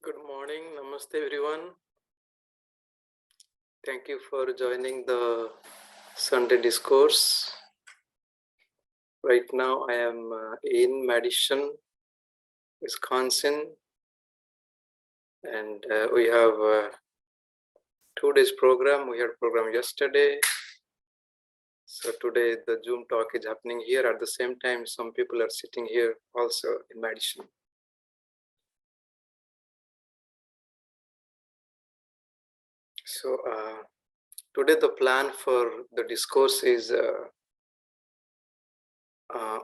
Good morning. Namaste, everyone. Thank you for joining the Sunday discourse. Right now, I am in Madison, Wisconsin, and we have 2 days program. We had program yesterday. So today the Zoom talk is happening here. At the same time, some people are sitting here also in Madison. So today the plan for the discourse is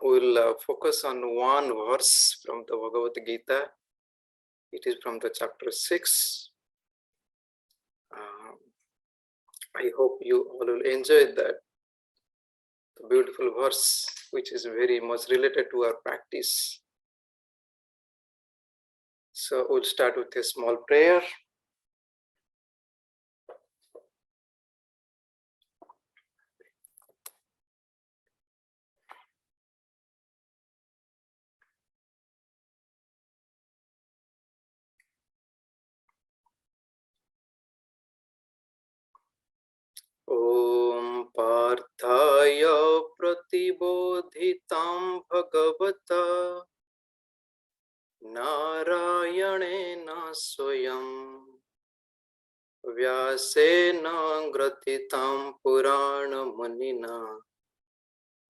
we'll focus on one verse from the Bhagavad Gita. It is from the chapter 6. I hope you all will enjoy that beautiful verse, which is very much related to our practice. So we'll start with a small prayer. Om Parthaya Pratibodhitam Bhagavata Narayanena Swayam Vyasena Gratitam Purana Munina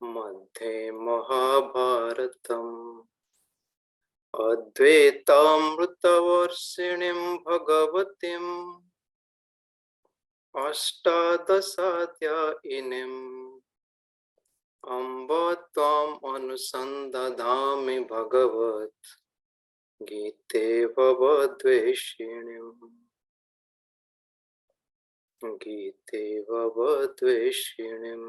Madhe Mahabharatam Advaitamritavarsinim Bhagavatim Ashtadasatyayinim Amba Tvam Anusandadhami Bhagavat Gite Vavadveshinim Gite Vavadveshinim.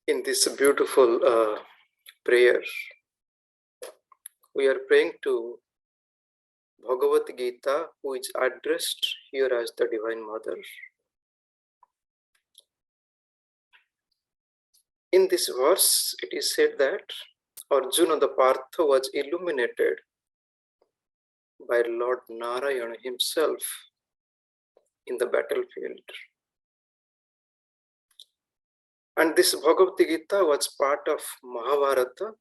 In this beautiful prayer, we are praying to Bhagavad Gita, who is addressed here as the Divine Mother. In this verse, it is said that Arjuna the Partha was illuminated by Lord Narayana himself in the battlefield. And this Bhagavad Gita was part of Mahabharata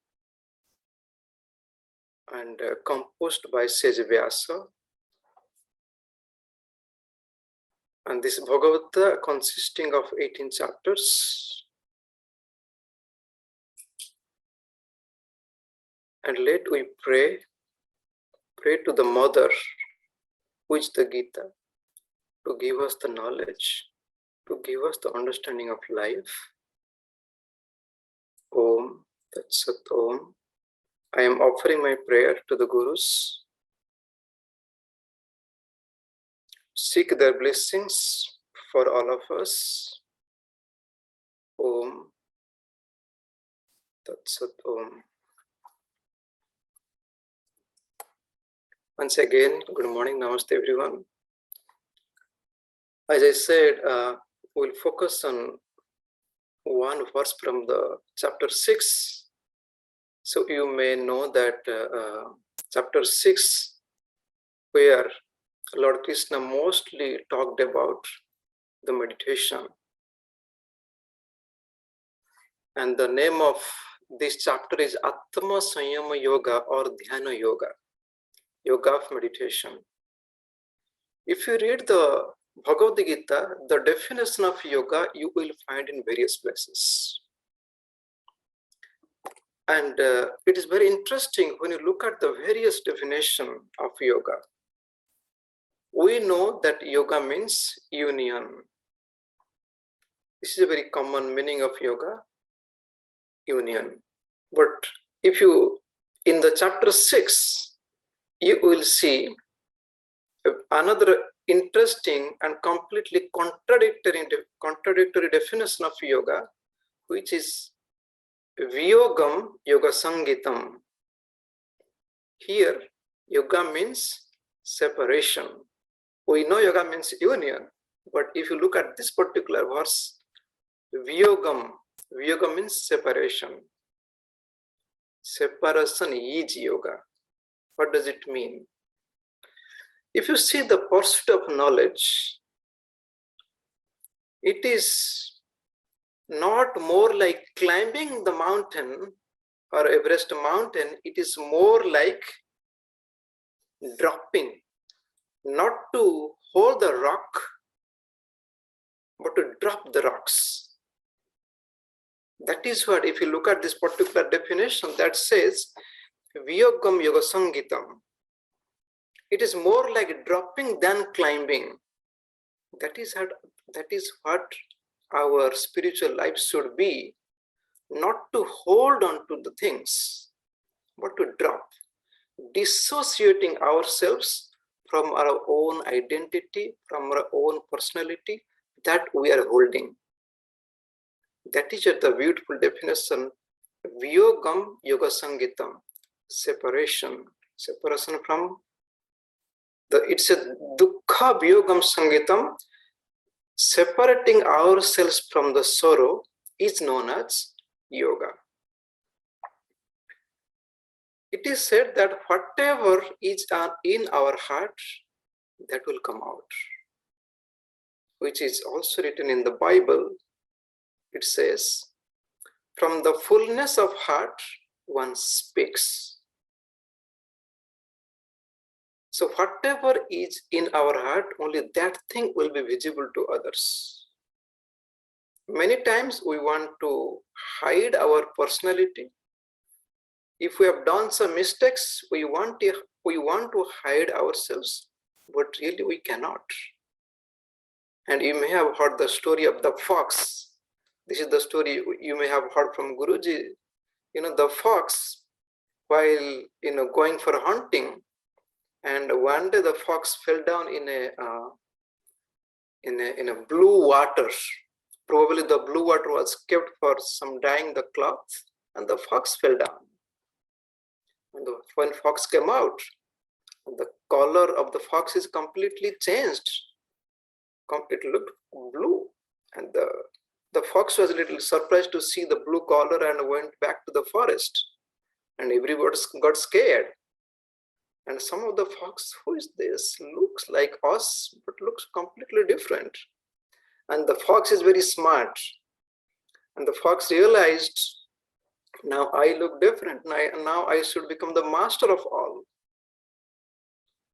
and composed by Sage Vyasa. And this Bhagavata consisting of 18 chapters. And let we pray to the Mother, who is the Gita, to give us the knowledge, to give us the understanding of life. Om Tat Sat Om. I am offering my prayer to the Gurus. Seek their blessings for all of us. Om Tat Sat Om. Once again, good morning, namaste everyone. As I said, we'll focus on one verse from the chapter 6. So you may know that chapter 6, where Lord Krishna mostly talked about the meditation. And the name of this chapter is Atma Sanyama Yoga or Dhyana Yoga, Yoga of meditation. If you read the Bhagavad Gita, the definition of yoga you will find in various places. And it is very interesting when you look at the various definition of yoga. We know that yoga means union. This is a very common meaning of yoga, union. But if you, in the chapter 6, you will see another interesting and completely contradictory definition of yoga, which is Viyogam Yoga Sangitam. Here, yoga means separation. We know yoga means union, but if you look at this particular verse, Viyogam means separation. Separation is yoga. What does it mean? If you see the pursuit of knowledge, it is not more like climbing the mountain or Everest mountain. It is more like dropping, not to hold the rock, but to drop the rocks. That is what, if you look at this particular definition, that says Viyogam Yoga Sangitam. It is more like dropping than climbing. That is what our spiritual life should be. Not to hold on to the things, but to drop. Dissociating ourselves from our own identity, from our own personality that we are holding. That is the beautiful definition. Viyogam Yoga Sangitam. Separation from it's a dukkha viyogam sangitam. Separating ourselves from the sorrow is known as yoga. It is said that whatever is in our heart, that will come out, which is also written in the Bible. It says, from the fullness of heart, one speaks. So whatever is in our heart, only that thing will be visible to others. Many times we want to hide our personality. If we have done some mistakes, we want to hide ourselves, but really we cannot. And you may have heard the story of the fox. This is the story you may have heard from Guruji. The fox, while going for hunting, and one day the fox fell down in a blue water. Probably the blue water was kept for some dyeing the cloth, and the fox fell down. And when fox came out, the color of the fox is completely changed. It looked blue, and the fox was a little surprised to see the blue color and went back to the forest. And everybody got scared. And some of the fox, who is this? Looks like us, but looks completely different. And the fox is very smart. And the fox realized, now I look different. Now I should become the master of all.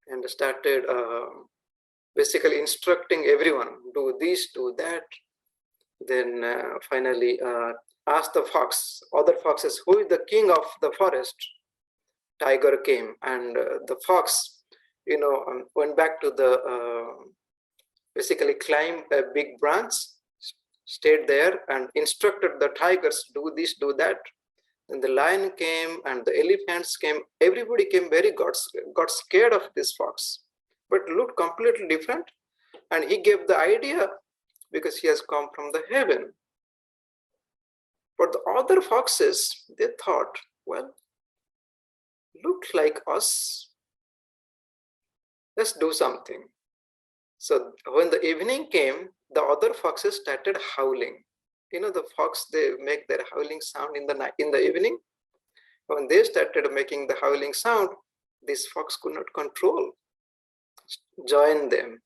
And started basically instructing everyone, do this, do that. Then finally asked the other foxes, who is the king of the forest? Tiger came, and the fox, went back to basically climbed a big branch, stayed there, and instructed the tigers, do this, do that. And the lion came, and the elephants came. Everybody came, got scared of this fox, but looked completely different. And he gave the idea because he has come from the heaven. But the other foxes, they thought, well, look like us. Let's do something. So when the evening came, the other foxes started howling. The fox, they make their howling sound in the night, in the evening. When they started making the howling sound, this fox could not control. Join them.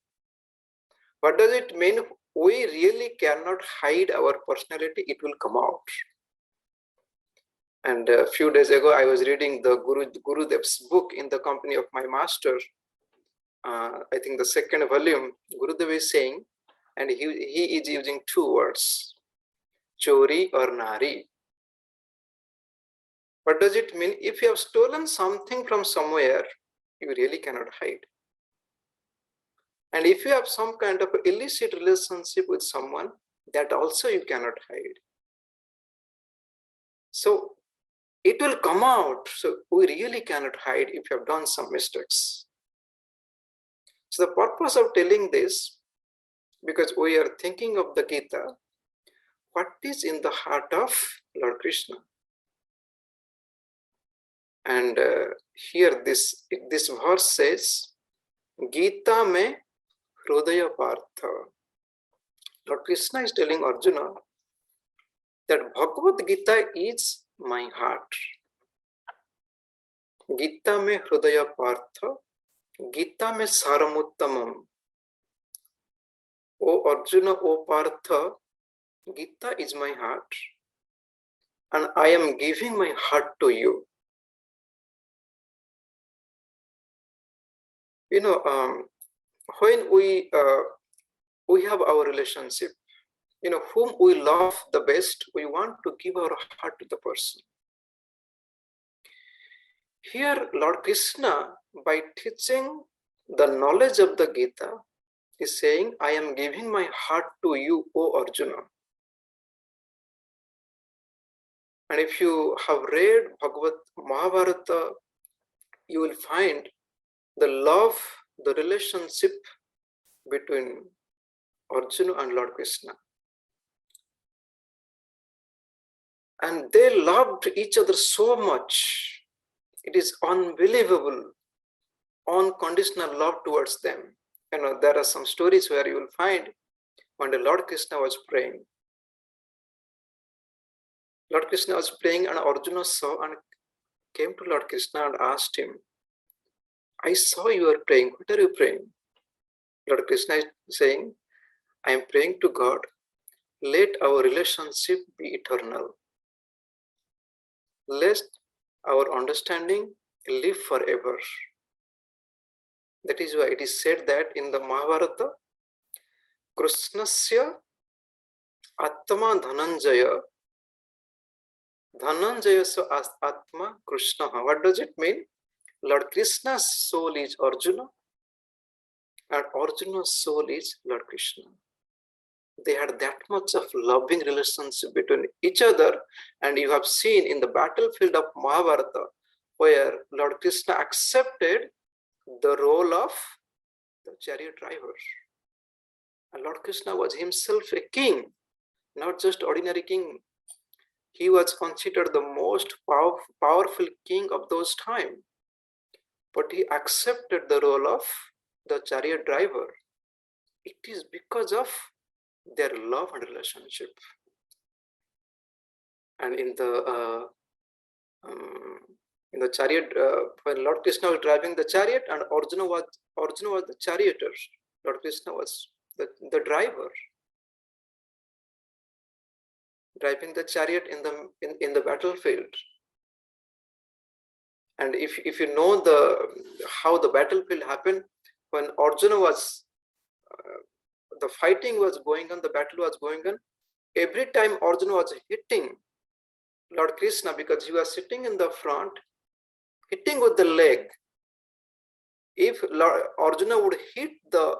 What does it mean? We really cannot hide our personality. It will come out. And a few days ago, I was reading the Gurudev's book in the company of my master. I think the second volume, Gurudev is saying, and he is using two words, chori or nari. What does it mean? If you have stolen something from somewhere, you really cannot hide. And if you have some kind of illicit relationship with someone, that also you cannot hide. So it will come out. So we really cannot hide if you have done some mistakes. So the purpose of telling this, because we are thinking of the Gita, what is in the heart of Lord Krishna? And here this verse says, Gita me Hridaya Partha. Lord Krishna is telling Arjuna that Bhagavad Gita is my heart. Gita mein hridaya partha, Gita mein saramuttamam. O Arjuna, O Partha, Gita is my heart, and I am giving my heart to you. You know, when we have our relationship, you know, whom we love the best, we want to give our heart to the person. Here, Lord Krishna, by teaching the knowledge of the Gita, is saying, I am giving my heart to you, O Arjuna. And if you have read Bhagavad Mahabharata, you will find the love, the relationship between Arjuna and Lord Krishna. And they loved each other so much. It is unbelievable, unconditional love towards them. You know, there are some stories where you will find when the Lord Krishna was praying. Lord Krishna was praying and Arjuna saw and came to Lord Krishna and asked him, I saw you are praying. What are you praying? Lord Krishna is saying, I am praying to God. Let our relationship be eternal. Let our understanding live forever. That is why it is said that in the Mahabharata, Krishnasya Atma Dhananjaya, Dhananjaya so Atma Krishna. What does it mean? Lord Krishna's soul is Arjuna and Arjuna's soul is Lord Krishna. They had that much of loving relationship between each other, and you have seen in the battlefield of Mahabharata where Lord Krishna accepted the role of the chariot driver. And Lord Krishna was himself a king, not just ordinary king. He was considered the most powerful king of those times. But he accepted the role of the chariot driver. It is because of their love and relationship. And in the chariot, when Lord Krishna was driving the chariot and Arjuna was the charioteer, Lord Krishna was the driver, driving the chariot in the battlefield. And if you know how the battlefield happened, when Arjuna was the fighting was going on, the battle was going on, every time Arjuna was hitting Lord Krishna, because he was sitting in the front, hitting with the leg. If Lord Arjuna would hit the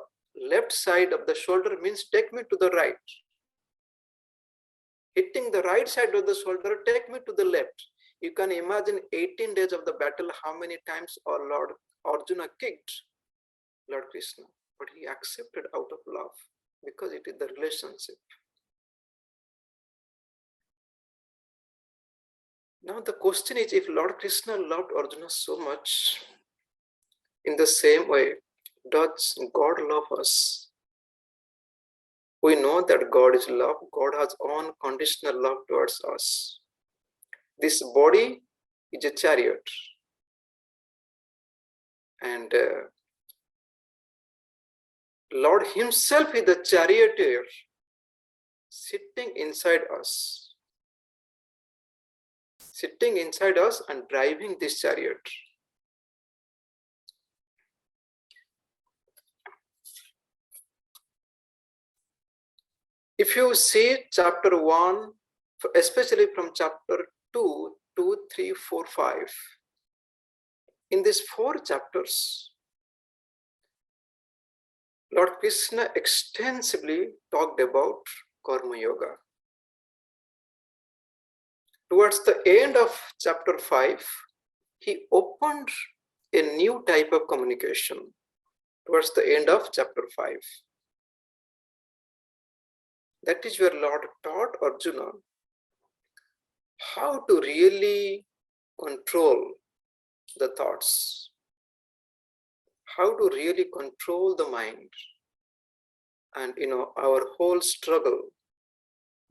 left side of the shoulder, means take me to the right. Hitting the right side of the shoulder, take me to the left. You can imagine 18 days of the battle, how many times our Lord Arjuna kicked Lord Krishna. But he accepted out of love, because it is the relationship. Now the question is, if Lord Krishna loved Arjuna so much, in the same way, does God love us? We know that God is love. God has unconditional love towards us. This body is a chariot. And Lord himself is the charioteer sitting inside us. Sitting inside us and driving this chariot. If you see chapter 1, especially from chapter 2, 3, 4, 5, in these 4 chapters, Lord Krishna extensively talked about Karma Yoga. Towards the end of chapter 5, he opened a new type of communication. Towards the end of chapter 5. That is where Lord taught Arjuna how to really control the thoughts, how to really control the mind. And our whole struggle,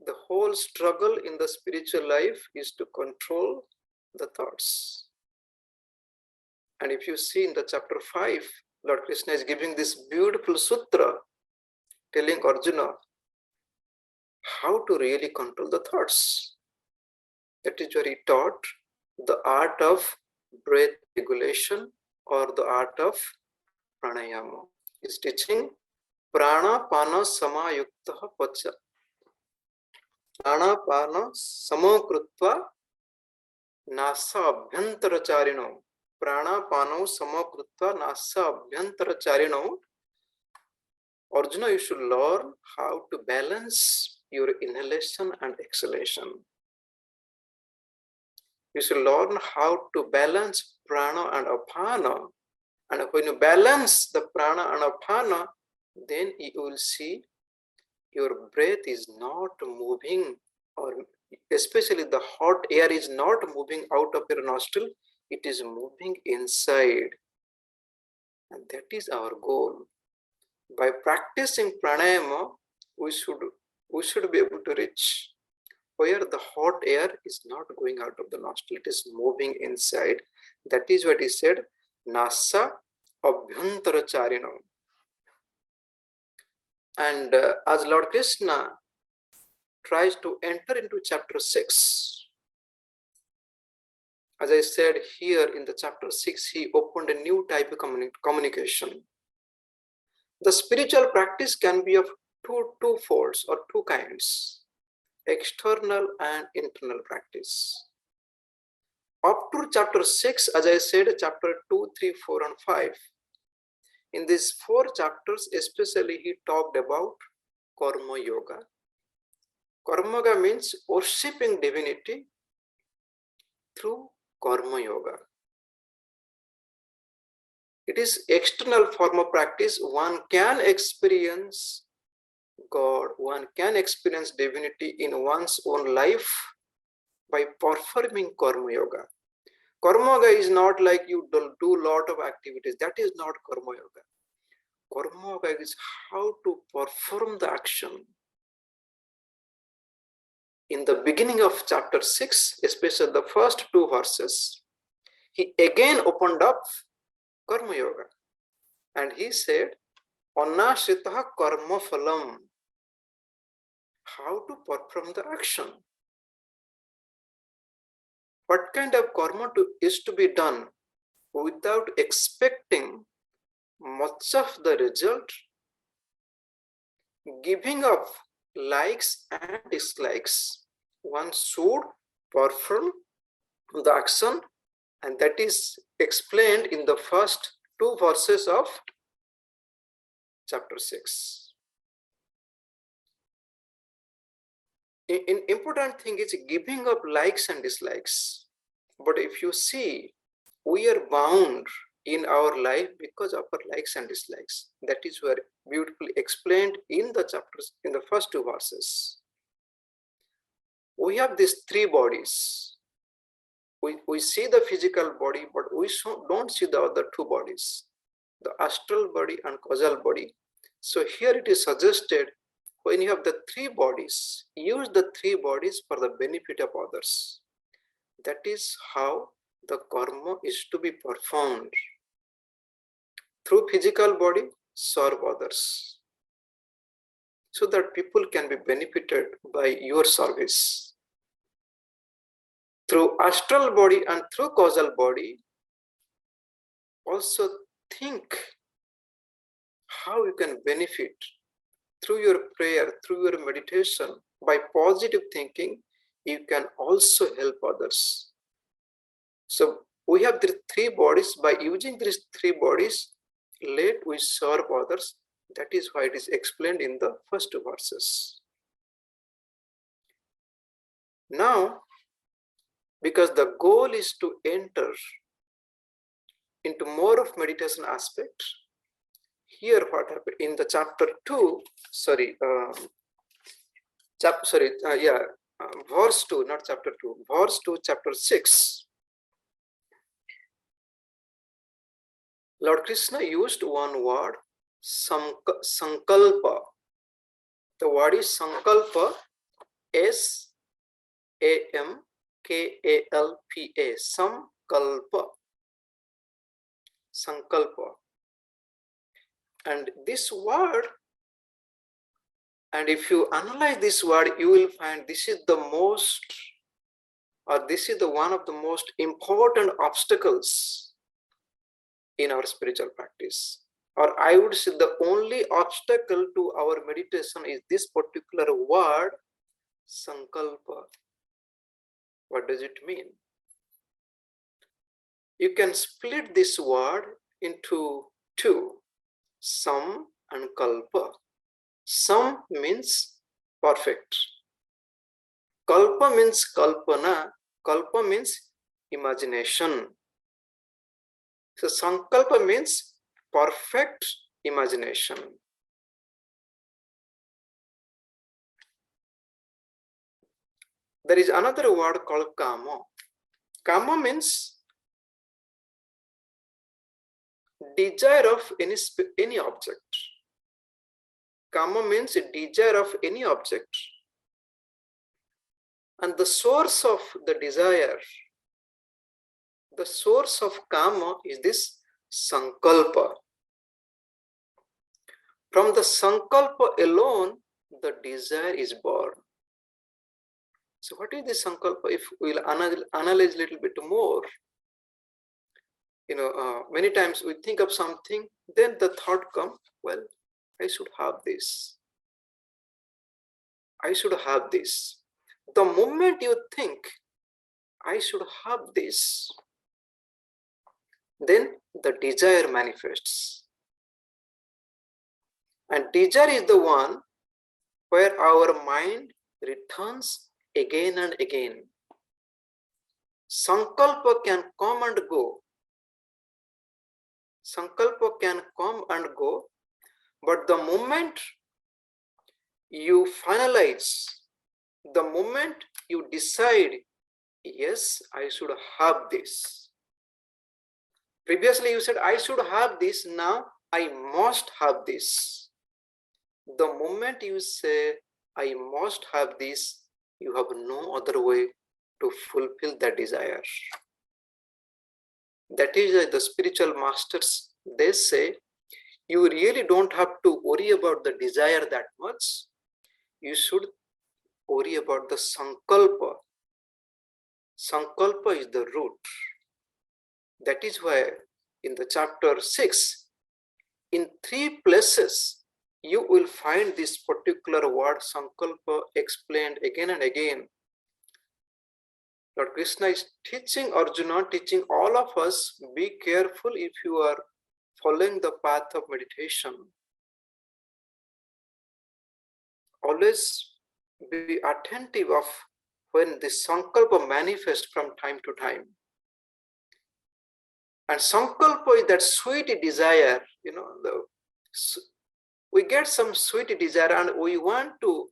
the whole struggle in the spiritual life is to control the thoughts. And if you see in the chapter 5, Lord Krishna is giving this beautiful sutra telling Arjuna how to really control the thoughts. That is where he taught the art of breath regulation or the art of pranayama. He is teaching prana pana samayukta pacha. Prana pana samakrutva nasa abhyantaracharino. Prana pano samakrutva nasa abhyantaracharino. Arjuna, you should learn how to balance your inhalation and exhalation. You should learn how to balance prana and apana. And when you balance the prana and apana, then you will see your breath is not moving, or especially the hot air is not moving out of your nostril, it is moving inside. And that is our goal. By practicing pranayama, we should be able to reach where the hot air is not going out of the nostril, it is moving inside. That is what he said, nasa abhyantaracharino. And as Lord Krishna tries to enter into chapter 6, as I said here in the chapter 6, he opened a new type of communication. The spiritual practice can be of two folds or two kinds, external and internal practice. Up to chapter 6, as I said, chapter 2, 3, 4, and 5, in these 4 chapters, especially he talked about karma yoga. Karma yoga means worshipping divinity through karma yoga. It is external form of practice. One can experience God, one can experience divinity in one's own life by performing karma yoga. Karma yoga is not like you do a lot of activities. That is not karma yoga. Karma yoga is how to perform the action. In the beginning of chapter 6, especially the first 2 verses, he again opened up karma yoga. And he said, Annashritaha karma phalam. How to perform the action. What kind of karma is to be done without expecting much of the result, giving up likes and dislikes. One should perform the action, and that is explained in the first 2 verses of chapter 6. Important thing is giving up likes and dislikes. But if you see, we are bound in our life because of our likes and dislikes. That is where beautifully explained in the chapters, in the first 2 verses. We have these 3 bodies. We see the physical body, but we don't see the other 2 bodies, the astral body and causal body. So here it is suggested, when you have the 3 bodies, use the 3 bodies for the benefit of others. That is how the karma is to be performed. Through physical body, serve others, so that people can be benefited by your service. Through astral body and through causal body, also think how you can benefit through your prayer, through your meditation. By positive thinking, you can also help others. So we have the 3 bodies. By using these 3 bodies, let we serve others. That is why it is explained in the first 2 verses. Now, because the goal is to enter into more of meditation aspect, here what happened in the chapter 2, verse 2, not chapter 2, verse 2, chapter 6. Lord Krishna used one word, sankalpa. The word is sankalpa, S-A-M-K-A-L-P-A, sankalpa. sankalpa. And this word, and if you analyze this word, you will find this is the most, or this is the one of the most important obstacles in our spiritual practice. Or I would say the only obstacle to our meditation is this particular word, sankalpa. What does it mean? You can split this word into two, sam and kalpa. Sam means perfect. Kalpa means kalpana. Kalpa means imagination. So sankalpa means perfect imagination. There is another word called kama. Kama means desire of any object. Kama means desire of any object. And the source of the desire, the source of kama is this sankalpa. From the sankalpa alone, the desire is born. So what is this sankalpa? If we'll analyze a little bit more, many times we think of something, then the thought comes, well, I should have this. I should have this. The moment you think, I should have this, then the desire manifests. And desire is the one where our mind returns again and again. Sankalpa can come and go. Sankalpa can come and go, but the moment you finalize, the moment you decide, yes, I should have this. Previously you said, I should have this, now I must have this. The moment you say, I must have this, you have no other way to fulfill that desire. That is why the spiritual masters, they say, you really don't have to worry about the desire that much. You should worry about the sankalpa. Sankalpa is the root. That is why in the chapter 6, in 3 places, you will find this particular word sankalpa explained again and again. Lord Krishna is teaching Arjuna, teaching all of us, be careful if you are following the path of meditation. Always be attentive of when the sankalpa manifests from time to time. And sankalpa is that sweet desire, we get some sweet desire and we want to,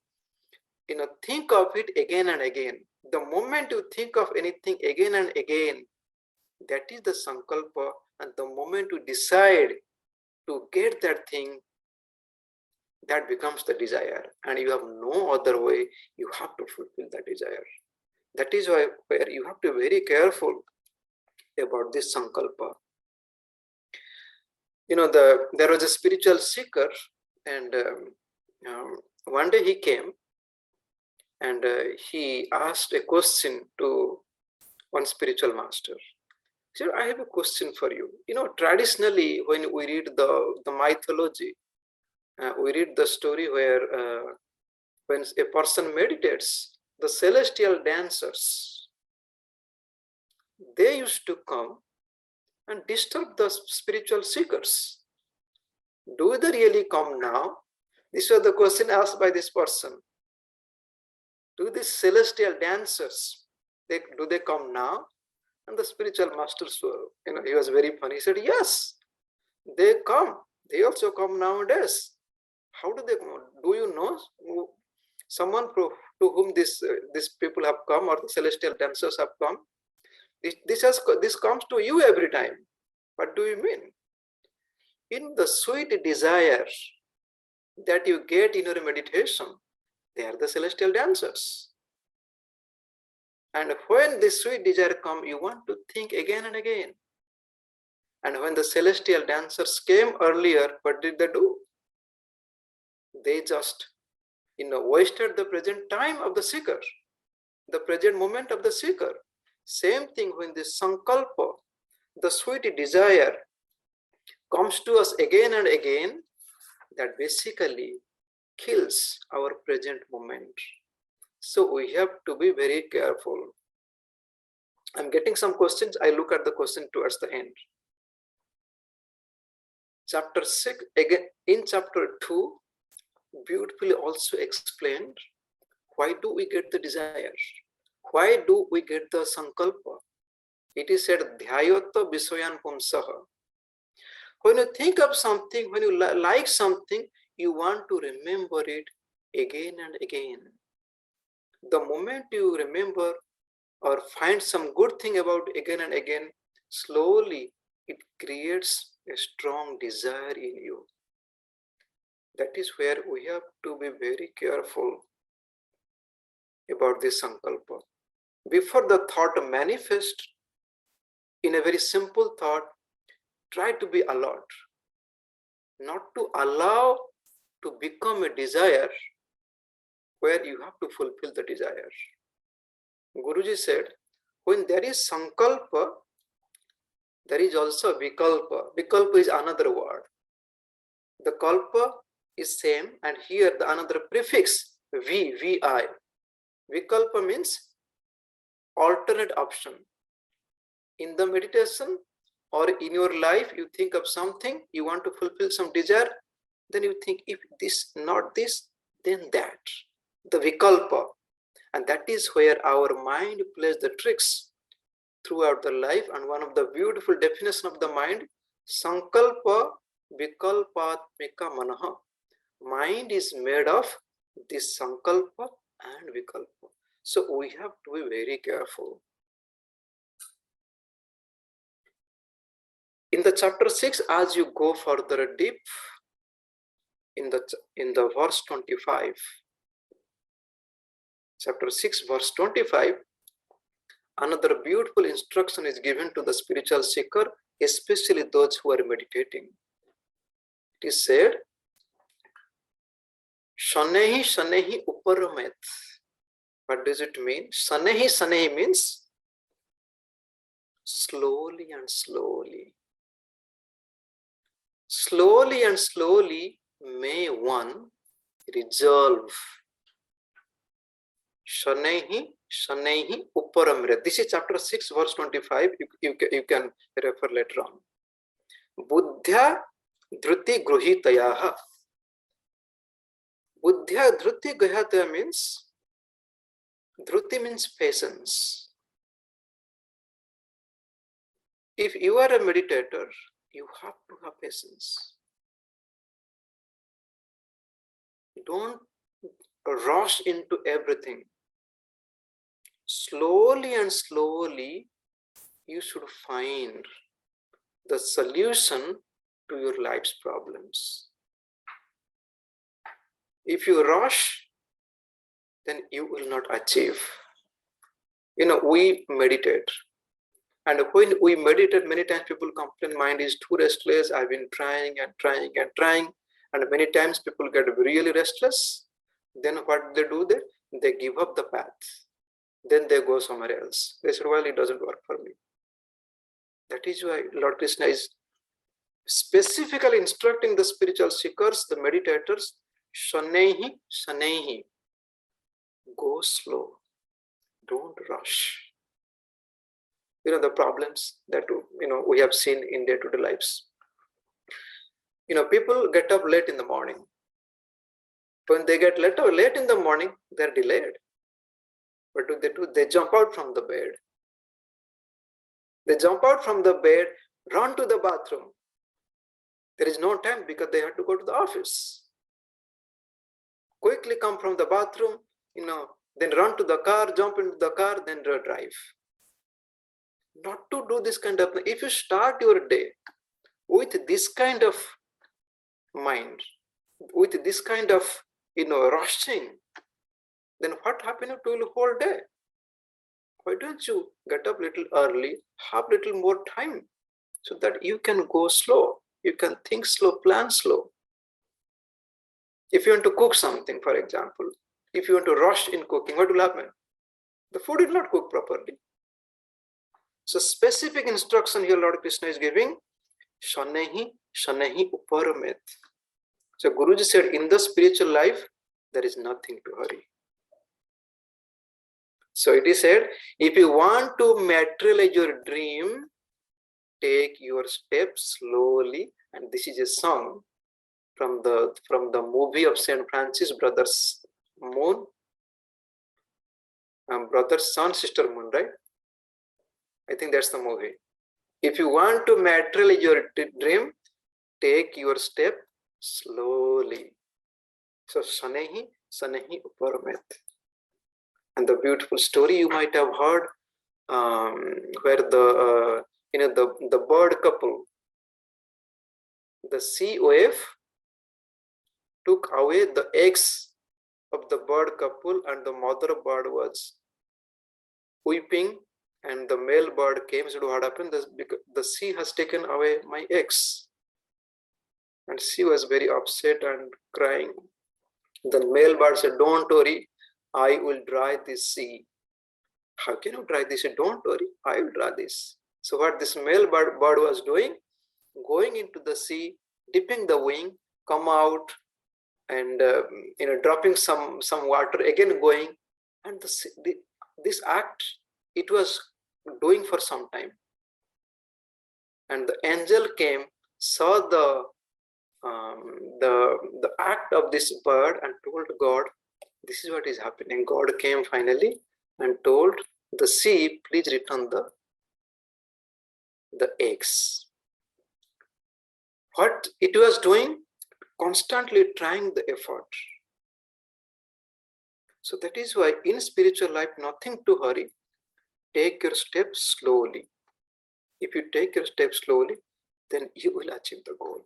think of it again and again. The moment you think of anything again and again, that is the sankalpa, and the moment you decide to get that thing, that becomes the desire, and you have no other way, you have to fulfill that desire. That is why where you have to be very careful about this sankalpa. There was a spiritual seeker, and one day he came and he asked a question to one spiritual master. He said, I have a question for you. Traditionally, when we read the mythology, we read the story where when a person meditates, the celestial dancers, they used to come and disturb the spiritual seekers. Do they really come now? This was the question asked by this person. Do these celestial dancers, do they come now? And the spiritual masters, he was very funny. He said, yes, they come. They also come nowadays. How do they come? Do you know someone to whom these people have come, or the celestial dancers have come? This comes to you every time. What do you mean? In the sweet desire that you get in your meditation, they are the celestial dancers. And when this sweet desire comes, you want to think again and again. And when the celestial dancers came earlier, what did they do? They just, wasted the present time of the seeker, the present moment of the seeker. Same thing when this sankalpa, the sweet desire, comes to us again and again, that basically kills our present moment. So we have to be very careful. I'm getting some questions. I look at the question towards the end. Chapter 6, again in chapter 2, beautifully also explained why do we get the desire? Why do we get the sankalpa? It is said, dhyayata visayan pumsaha. When you think of something, when you like something, you want to remember it again and again. The moment you remember or find some good thing about again and again, slowly it creates a strong desire in you. That is where we have to be very careful about this sankalpa. Before the thought manifests in a very simple thought, try to be alert, not to allow to become a desire where you have to fulfill the desire. Guruji said, when there is sankalpa, there is also vikalpa. Vikalpa is another word. The kalpa is same, and here the another prefix, vi. Vikalpa means alternate option. In the meditation or in your life, you think of something, you want to fulfill some desire, then you think, if this, not this, then that. The vikalpa. And that is where our mind plays the tricks throughout the life. And one of the beautiful definition of the mind, sankalpa vikalpatmika manaha. Mind is made of this sankalpa and vikalpa. So we have to be very careful. In the chapter 6, as you go further deep, in the verse 25, chapter 6, verse 25, another beautiful instruction is given to the spiritual seeker, especially those who are meditating. It is said, shanehi shanehi uparamet. What does it mean? Shanehi shanehi means slowly and slowly. Slowly and slowly may one resolve. Shanehi shanehi uparamrit. This is chapter 6, verse 25. You can refer later on. Buddhya dhruti gruhitayaha. Buddhya dhruti gruhitaya means, dhruti means patience. If you are a meditator, you have to have patience. Don't rush into everything. Slowly and slowly, you should find the solution to your life's problems. If you rush, then you will not achieve. We meditate. And when we meditate, many times people complain, mind is too restless. I've been trying and trying and trying. And many times people get really restless. Then what they do? They give up the path. Then they go somewhere else. They said, well, it doesn't work for me. That is why Lord Krishna is specifically instructing the spiritual seekers, the meditators, shanehi, shanehi. Go slow. Don't rush. The problems that we have seen in day-to-day lives. People get up late in the morning. When they get late in the morning, they're delayed. What do? They jump out from the bed. They jump out from the bed, run to the bathroom. There is no time because they have to go to the office. Quickly come from the bathroom, then run to the car, jump into the car, then drive. Not to do this kind of thing. If you start your day with this kind of mind, with this kind of rushing, then what happened to the whole day? Why don't you get up little early, have little more time so that you can go slow, you can think slow, plan slow. If you want to cook something, for example, if you want to rush in cooking, what will happen? The food will not cook properly. So specific instruction here Lord Krishna is giving, shanehi, shanehi uparamet. So Guruji said, in the spiritual life, there is nothing to hurry. So it is said, if you want to materialize your dream, take your steps slowly. And this is a song from the movie of Saint Francis, Brothers Moon, Brothers Sun, Sister Moon, right? I think that's the movie. If you want to materialize your dream, take your step slowly. So shanehi, shanehi uparamet. And the beautiful story you might have heard, where the bird couple, the sea wave took away the eggs of the bird couple, and the mother bird was weeping, and the male bird came. So what happened? The sea has taken away my eggs, and she was very upset and crying. The male bird said, "Don't worry, I will dry this sea." How can you dry this? Don't worry, I will dry this. So what this male bird was doing, going into the sea, dipping the wing, come out, and dropping some water, again going, and this act it was doing for some time. And the angel came, saw the act of this bird, and told God, this is what is happening. God came finally and told the sea, please return the eggs. What it was doing? Constantly trying the effort. So that is why in spiritual life, nothing to hurry. Take your steps slowly. If you take your steps slowly, then you will achieve the goal.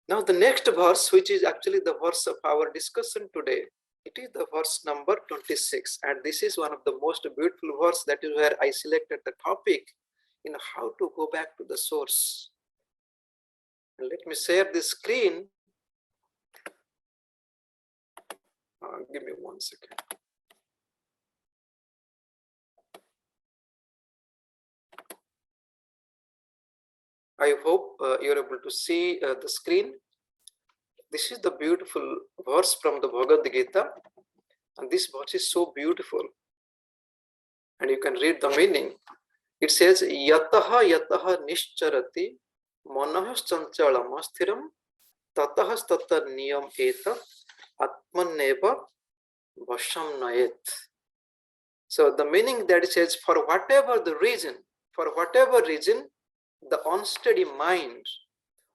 Now the next verse, which is actually the verse of our discussion today, it is the verse number 26. And this is one of the most beautiful verse. That is where I selected the topic in how to go back to the source. And let me share the screen. Give me 1 second. I hope you're able to see the screen. This is the beautiful verse from the Bhagavad Gita. And this verse is so beautiful. And you can read the meaning. It says, Yataha yataha nischarati manahas chanchalam asthiram tatahas tata niyam eta atmaneva vasham nayet. So the meaning that it says, for whatever reason, the unsteady mind,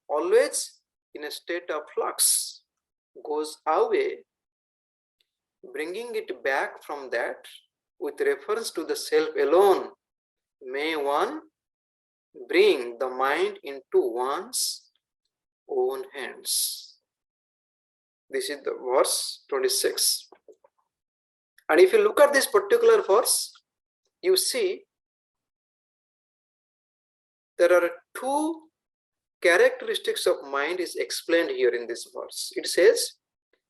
always in a state of flux, goes away, bringing it back from that with reference to the self alone. May one bring the mind into one's own hands. This is the verse 26. And if you look at this particular verse, you see there are two characteristics of mind is explained here in this verse. It says,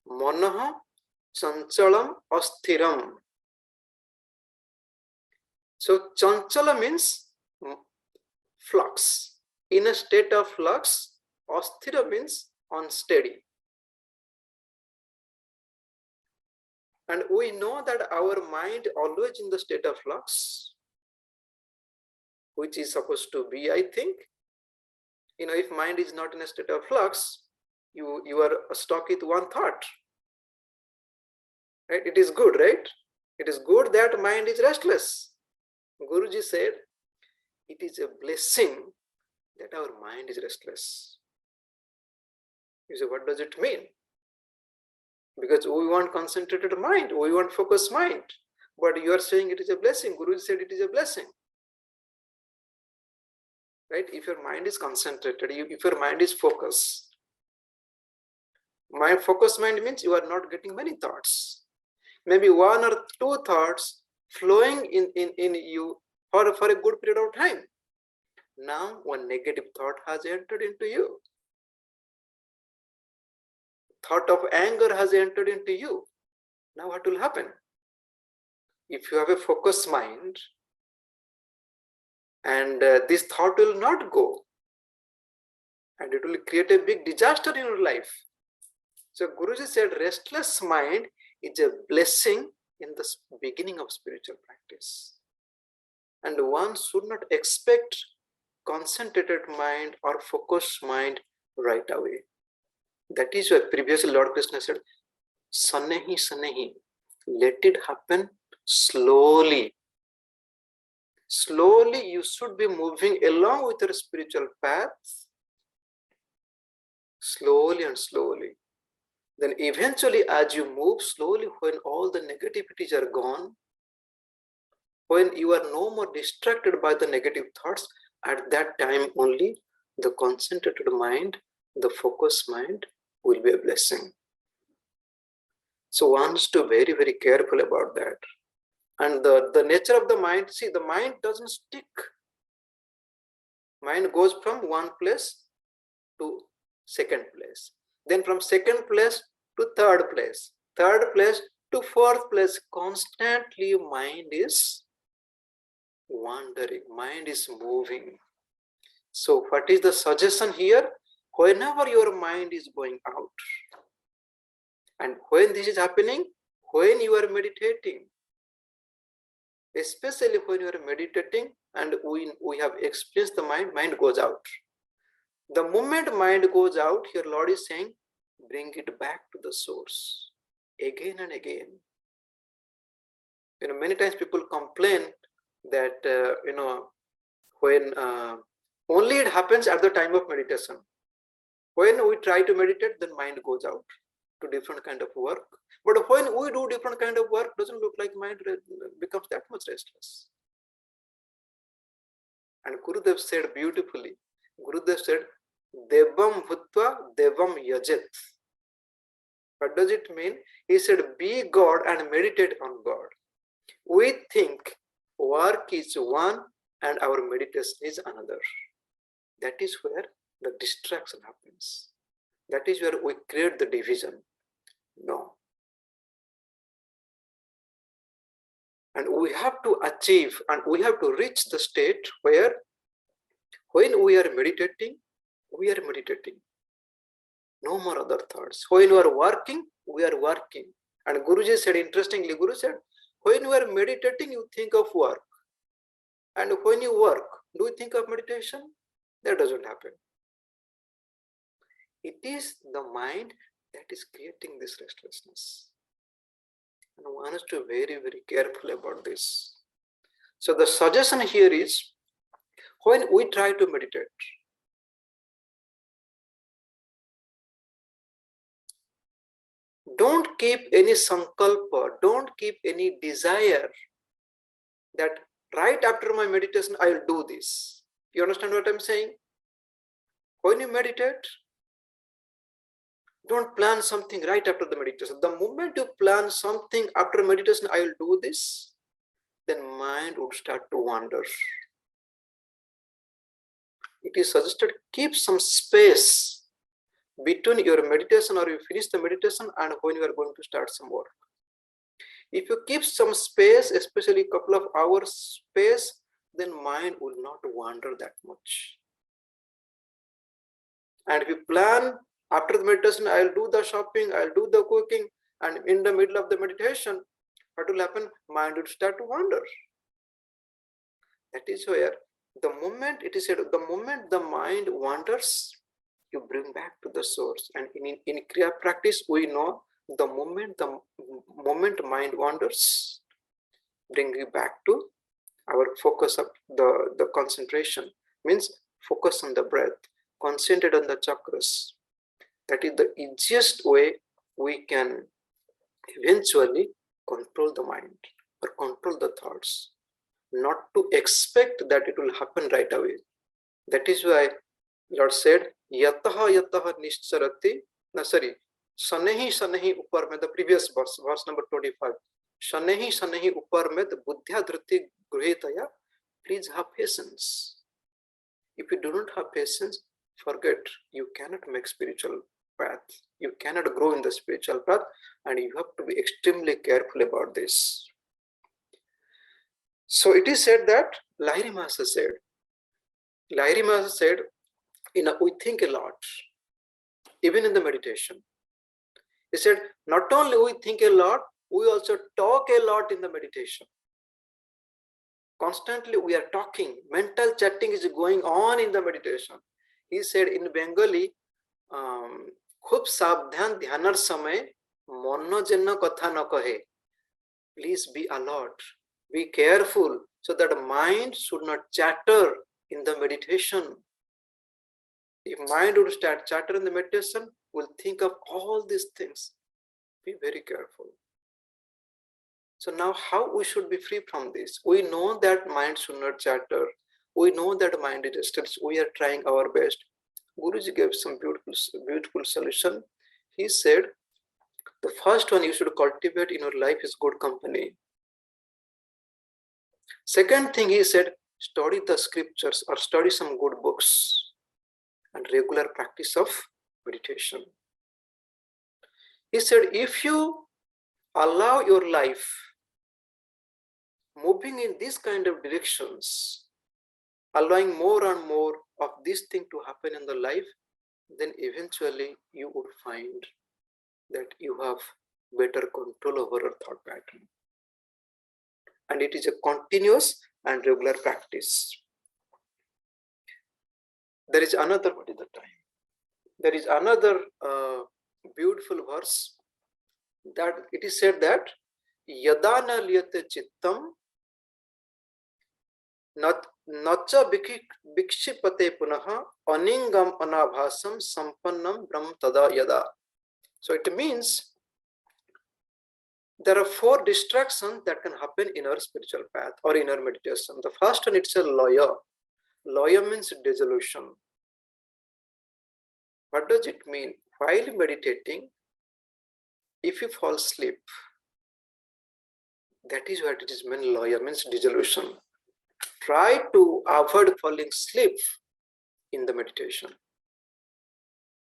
Manaha chanchalam asthiram. So chanchala means flux. In a state of flux, asthira means unsteady. And we know that our mind always in the state of flux, which is supposed to be, I think. If mind is not in a state of flux, you are stuck with one thought. Right? It is good, right? It is good that mind is restless. Guruji said, it is a blessing that our mind is restless. You say, what does it mean? Because we want concentrated mind, we want focused mind. But you are saying it is a blessing. Guruji said it is a blessing. Right? If your mind is concentrated, if your mind is focused, focused mind means you are not getting many thoughts. Maybe one or two thoughts flowing in you for a good period of time. Now one negative thought has entered into you. Thought of anger has entered into you. Now what will happen? If you have a focused mind, and this thought will not go, and it will create a big disaster in your life. So Guruji said restless mind is a blessing in the beginning of spiritual practice. And one should not expect concentrated mind or focused mind right away. That is why previously Lord Krishna said, Sanehi, Sanehi, let it happen slowly. Slowly you should be moving along with your spiritual path, slowly and slowly. Then eventually as you move slowly, when all the negativities are gone, when you are no more distracted by the negative thoughts, at that time only the concentrated mind, the focused mind will be a blessing. So one is to be very, very careful about that. And the nature of the mind, see, the mind doesn't stick. Mind goes from one place to second place. Then from second place to third place to fourth place. Constantly mind is wandering, mind is moving. So what is the suggestion here? Whenever your mind is going out, and when this is happening, when you are meditating, especially when you are meditating, and we have experienced the mind goes out. The moment mind goes out, here Lord is saying, bring it back to the source again and again. Many times people complain that when only it happens at the time of meditation. When we try to meditate, then mind goes out to different kind of work. But when we do different kind of work, doesn't look like mind becomes that much restless. And Gurudev said beautifully, Gurudev said, Devam Bhutva Devam Yajet. What does it mean? He said, be God and meditate on God. We think work is one and our meditation is another. That is where the distraction happens. That is where we create the division. No. And we have to achieve and we have to reach the state where when we are meditating, we are meditating. No more other thoughts. When you are working, we are working. And Guruji said, interestingly, Guru said, when you are meditating, you think of work. And when you work, do you think of meditation? That doesn't happen. It is the mind that is creating this restlessness. And one has to be very, very careful about this. So the suggestion here is, when we try to meditate, don't keep any sankalpa, don't keep any desire that right after my meditation, I will do this. You understand what I'm saying? When you meditate, don't plan something right after the meditation. The moment you plan something after meditation, I will do this, then mind would start to wander. It is suggested, keep some space between your meditation or you finish the meditation and when you are going to start some work. If you keep some space, especially a couple of hours space, then mind will not wander that much. And if you plan after the meditation, I'll do the shopping, I'll do the cooking, and in the middle of the meditation, what will happen? Mind will start to wander. That is where the moment it is said, the moment the mind wanders, you bring back to the source. And in Kriya practice, we know the moment mind wanders, bring you back to our focus of the concentration. Means focus on the breath, concentrate on the chakras. That is the easiest way we can eventually control the mind or control the thoughts. Not to expect that it will happen right away. That is why Lord said, Yataha yataha nishcharati, Shanehi shanehi upar mein, the previous verse number 25. Shanehi shanehi upar mein buddhya dhriti gruhetaya please have patience. If you do not have patience, forget, you cannot make spiritual path. You cannot grow in the spiritual path, and you have to be extremely careful about this. So it is said that Lahiri Master said, we think a lot, even in the meditation. He said, not only we think a lot, we also talk a lot in the meditation. Constantly we are talking, mental chatting is going on in the meditation. He said in Bengali, खूब सावधान ध्यानर समय मन जेन कथा न कहे. Please be alert, be careful, so that mind should not chatter in the meditation. If mind would start chatter in the meditation, we'll think of all these things. Be very careful. So now how we should be free from this? We know that mind should not chatter. We know that mind is rested. We are trying our best. Guruji gave some beautiful solution. He said, the first one you should cultivate in your life is good company. Second thing he said, study the scriptures or study some good books and regular practice of meditation. He said, if you allow your life moving in these kind of directions, allowing more and more of this thing to happen in the life, then eventually you would find that you have better control over your thought pattern. And it is a continuous and regular practice. There is another, what is the time? There is another beautiful verse that it is said that Yadana liyate chittam nacha vikshipate punaha aningam anabhasam sampannam brahm tada yada. So it means there are 4 distractions that can happen in our spiritual path or in our meditation. The first one, it's a loya. Loya means dissolution. What does it mean? While meditating, if you fall asleep, that is what it is meant. Loya means dissolution. Try to avoid falling asleep in the meditation.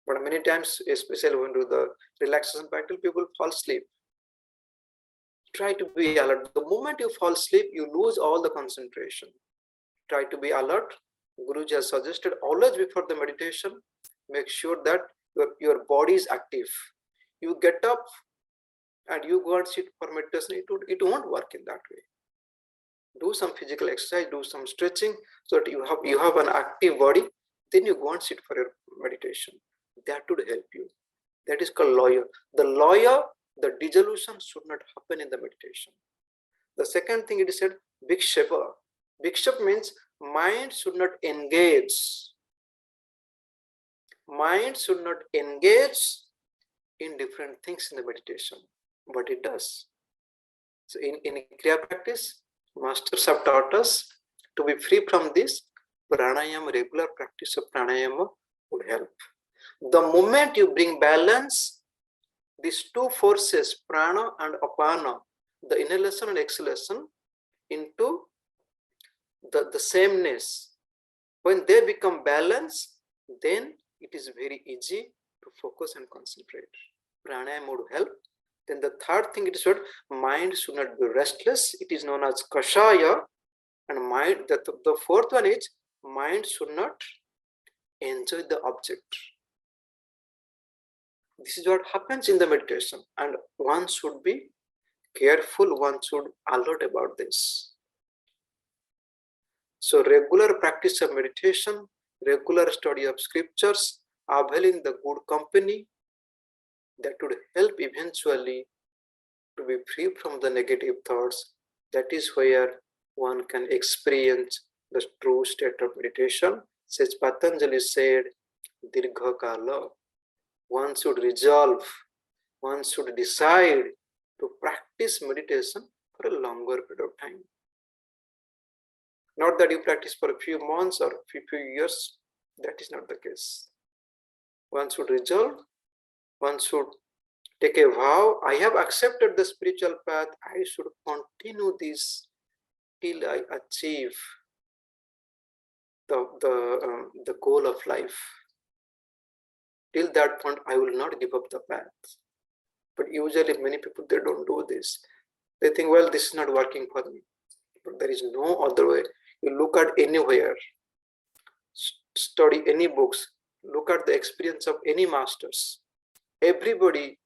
But many times, especially when you do the relaxation practice, people fall asleep. Try to be alert. The moment you fall asleep, you lose all the concentration. Try to be alert. Guruji has suggested always before the meditation, make sure that your body is active. You get up and you go and sit for meditation, it won't work in that way. Do some physical exercise, do some stretching, so that you have an active body. Then you go and sit for your meditation. That would help you. That is called loya. The loya, the dissolution should not happen in the meditation. The second thing it is said, vikshepa. Vikshep means mind should not engage. Mind should not engage in different things in the meditation, but it does. So in Kriya practice, masters have taught us to be free from this. Pranayama, regular practice of pranayama would help. The moment you bring balance, these 2 forces, prana and apana, the inhalation and exhalation, into the sameness, when they become balanced, then it is very easy to focus and concentrate. Pranayama would help. Then the third thing it is what mind should not be restless. It is known as kashaya. And mind, the fourth one is mind should not enjoy the object. This is what happens in the meditation, and one should be careful, one should alert about this. So regular practice of meditation, regular study of scriptures, availing the good company, that would help eventually to be free from the negative thoughts. That is where one can experience the true state of meditation. Says Patanjali said, Dirgha Kala. One should resolve, one should decide to practice meditation for a longer period of time. Not that you practice for a few months or a few years. That is not the case. One should resolve, one should take a vow. I have accepted the spiritual path. I should continue this till I achieve the goal of life. Till that point, I will not give up the path. But usually many people, they don't do this. They think, well, this is not working for me. But there is no other way. You look at anywhere, study any books, look at the experience of any masters. Everybody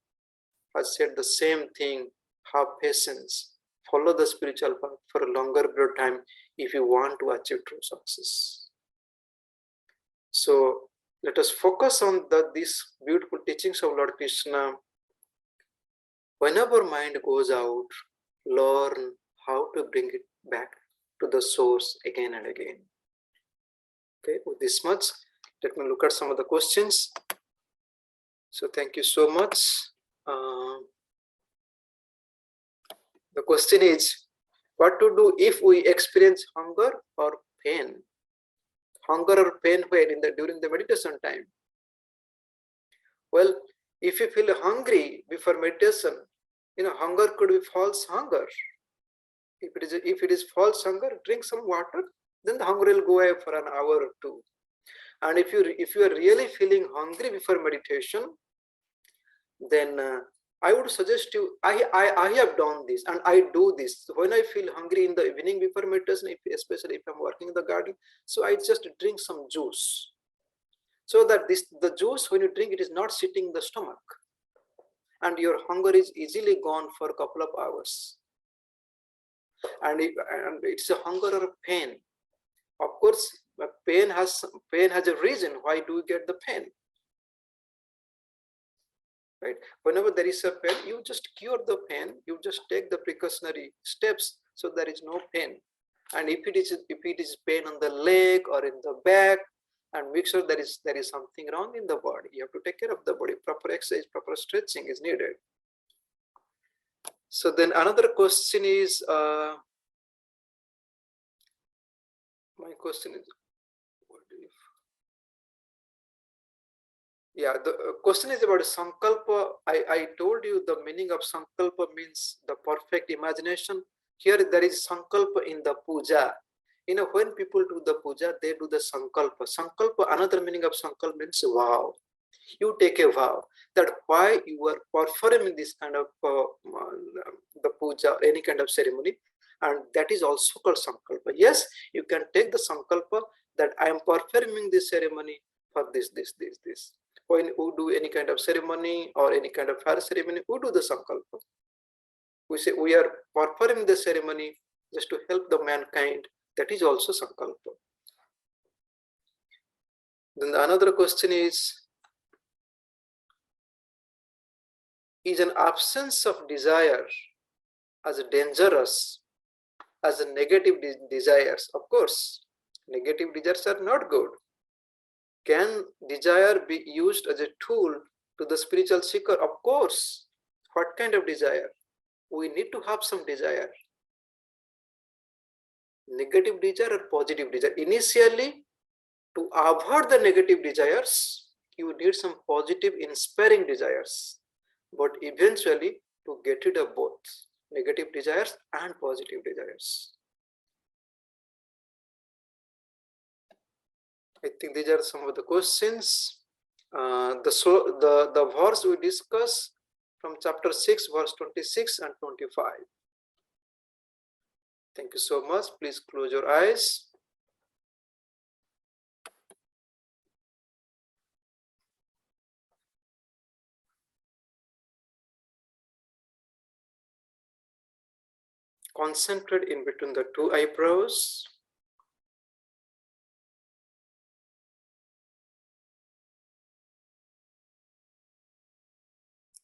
has said the same thing: have patience, follow the spiritual path for a longer period of time if you want to achieve true success. So let us focus on these beautiful teachings of Lord Krishna. Whenever mind goes out, learn how to bring it back to the source again and again. Okay, with this much, let me look at some of the questions. So thank you so much. The question is, what to do if we experience hunger or pain? Hunger or pain where during the meditation time? Well, if you feel hungry before meditation, hunger could be false hunger. If it is false hunger, drink some water, then the hunger will go away for an hour or two. And if you are really feeling hungry before meditation, then I would suggest you, I have done this and I do this. When I feel hungry in the evening before meditation, especially if I'm working in the garden, so I just drink some juice. So that the juice, when you drink, it is not sitting in the stomach. And your hunger is easily gone for a couple of hours. And it's a hunger or a pain. Of course, pain has a reason. Why do we get the pain? Right? Whenever there is a pain, you just cure the pain. You just take the precautionary steps so there is no pain. And if it is pain on the leg or in the back, and make sure there is something wrong in the body. You have to take care of the body. Proper exercise, proper stretching is needed. So then another question is, my question is, the question is about sankalpa. I told you the meaning of sankalpa means the perfect imagination. Here there is sankalpa in the puja. When people do the puja, they do the sankalpa. Sankalpa, another meaning of sankalpa means vow. You take a vow that why you are performing this kind of the puja, any kind of ceremony, and that is also called sankalpa. Yes, you can take the sankalpa that I am performing this ceremony for this. When we do any kind of ceremony or any kind of fire ceremony, we do the sankalpa. We say we are performing the ceremony just to help the mankind. That is also sankalpa. Then another question is an absence of desire as dangerous as a negative desires? Of course, negative desires are not good. Can desire be used as a tool to the spiritual seeker? Of course. What kind of desire? We need to have some desire. Negative desire or positive desire? Initially, to avoid the negative desires, you need some positive, inspiring desires. But eventually, to get rid of both negative desires and positive desires. I think these are some of the questions. The verse we discuss from chapter 6, verse 26 and 25. Thank you so much. Please close your eyes. Concentrate in between the two eyebrows.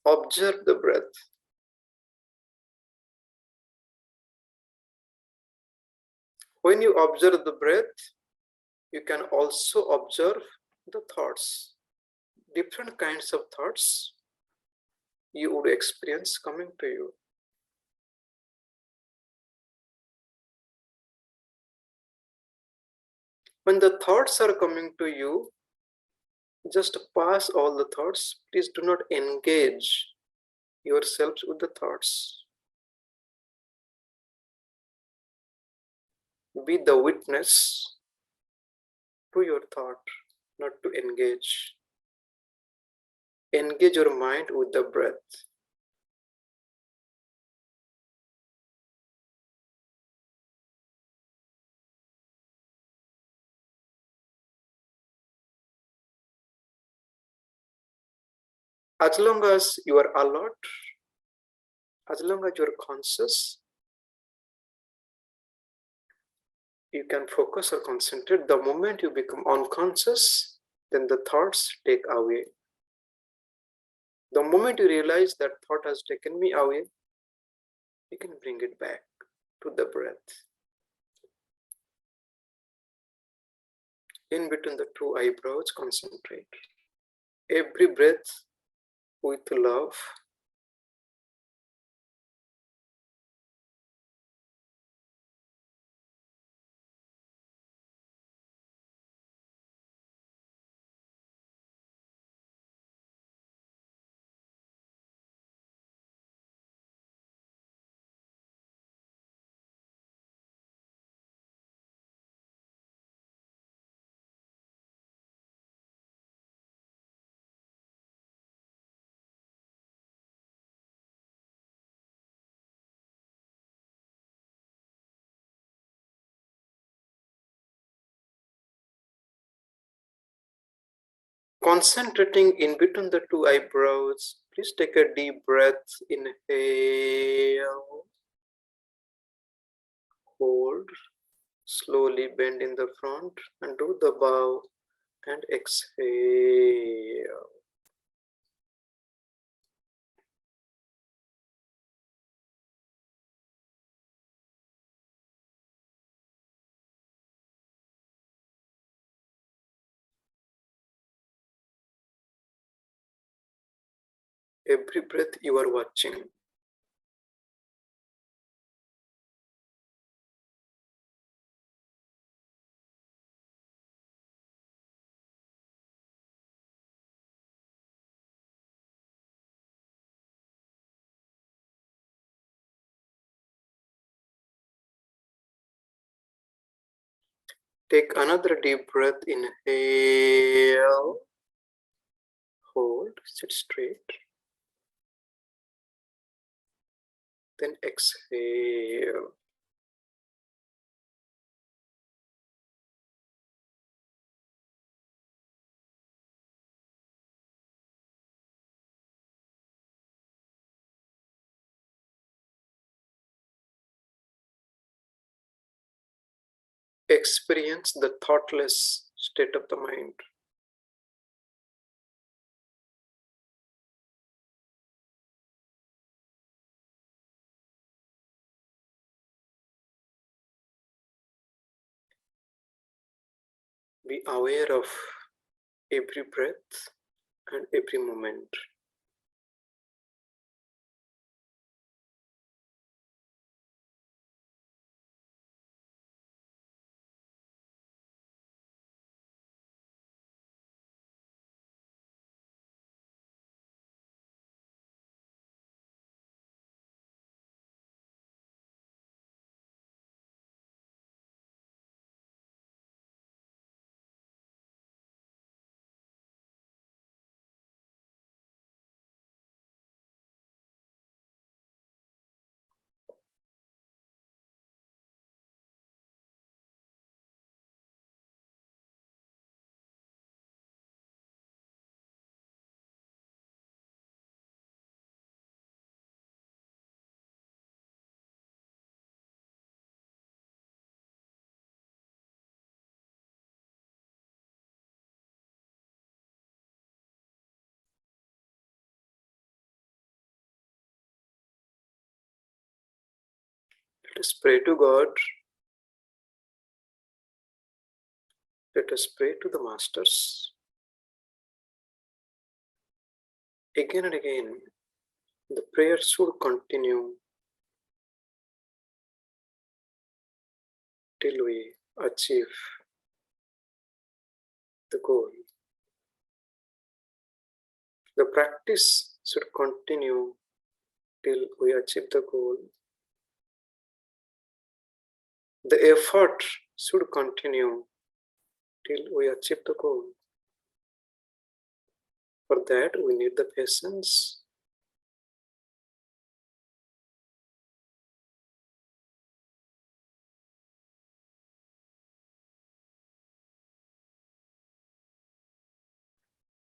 Observe the breath. When you observe the breath, you can also observe the thoughts. Different kinds of thoughts you would experience coming to you. When the thoughts are coming to you, just pass all the thoughts. Please do not engage yourselves with the thoughts. Be the witness to your thought, not to engage. Engage your mind with the breath. As long as you are alert, as long as you are conscious, you can focus or concentrate. The moment you become unconscious, then the thoughts take away. The moment you realize that thought has taken me away, you can bring it back to the breath. In between the two eyebrows, concentrate. Every breath with love. Concentrating in between the two eyebrows, please take a deep breath. Inhale, hold, slowly bend in the front and do the bow and exhale. Every breath you are watching. Take another deep breath. Inhale, hold, sit straight. Then exhale. Experience the thoughtless state of the mind. Be aware of every breath and every moment. Let us pray to God. Let us pray to the Masters. Again and again, the prayer should continue till we achieve the goal. The practice should continue till we achieve the goal. The effort should continue till we achieve the goal. For that, we need the patience.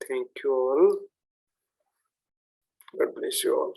Thank you all. God bless you all.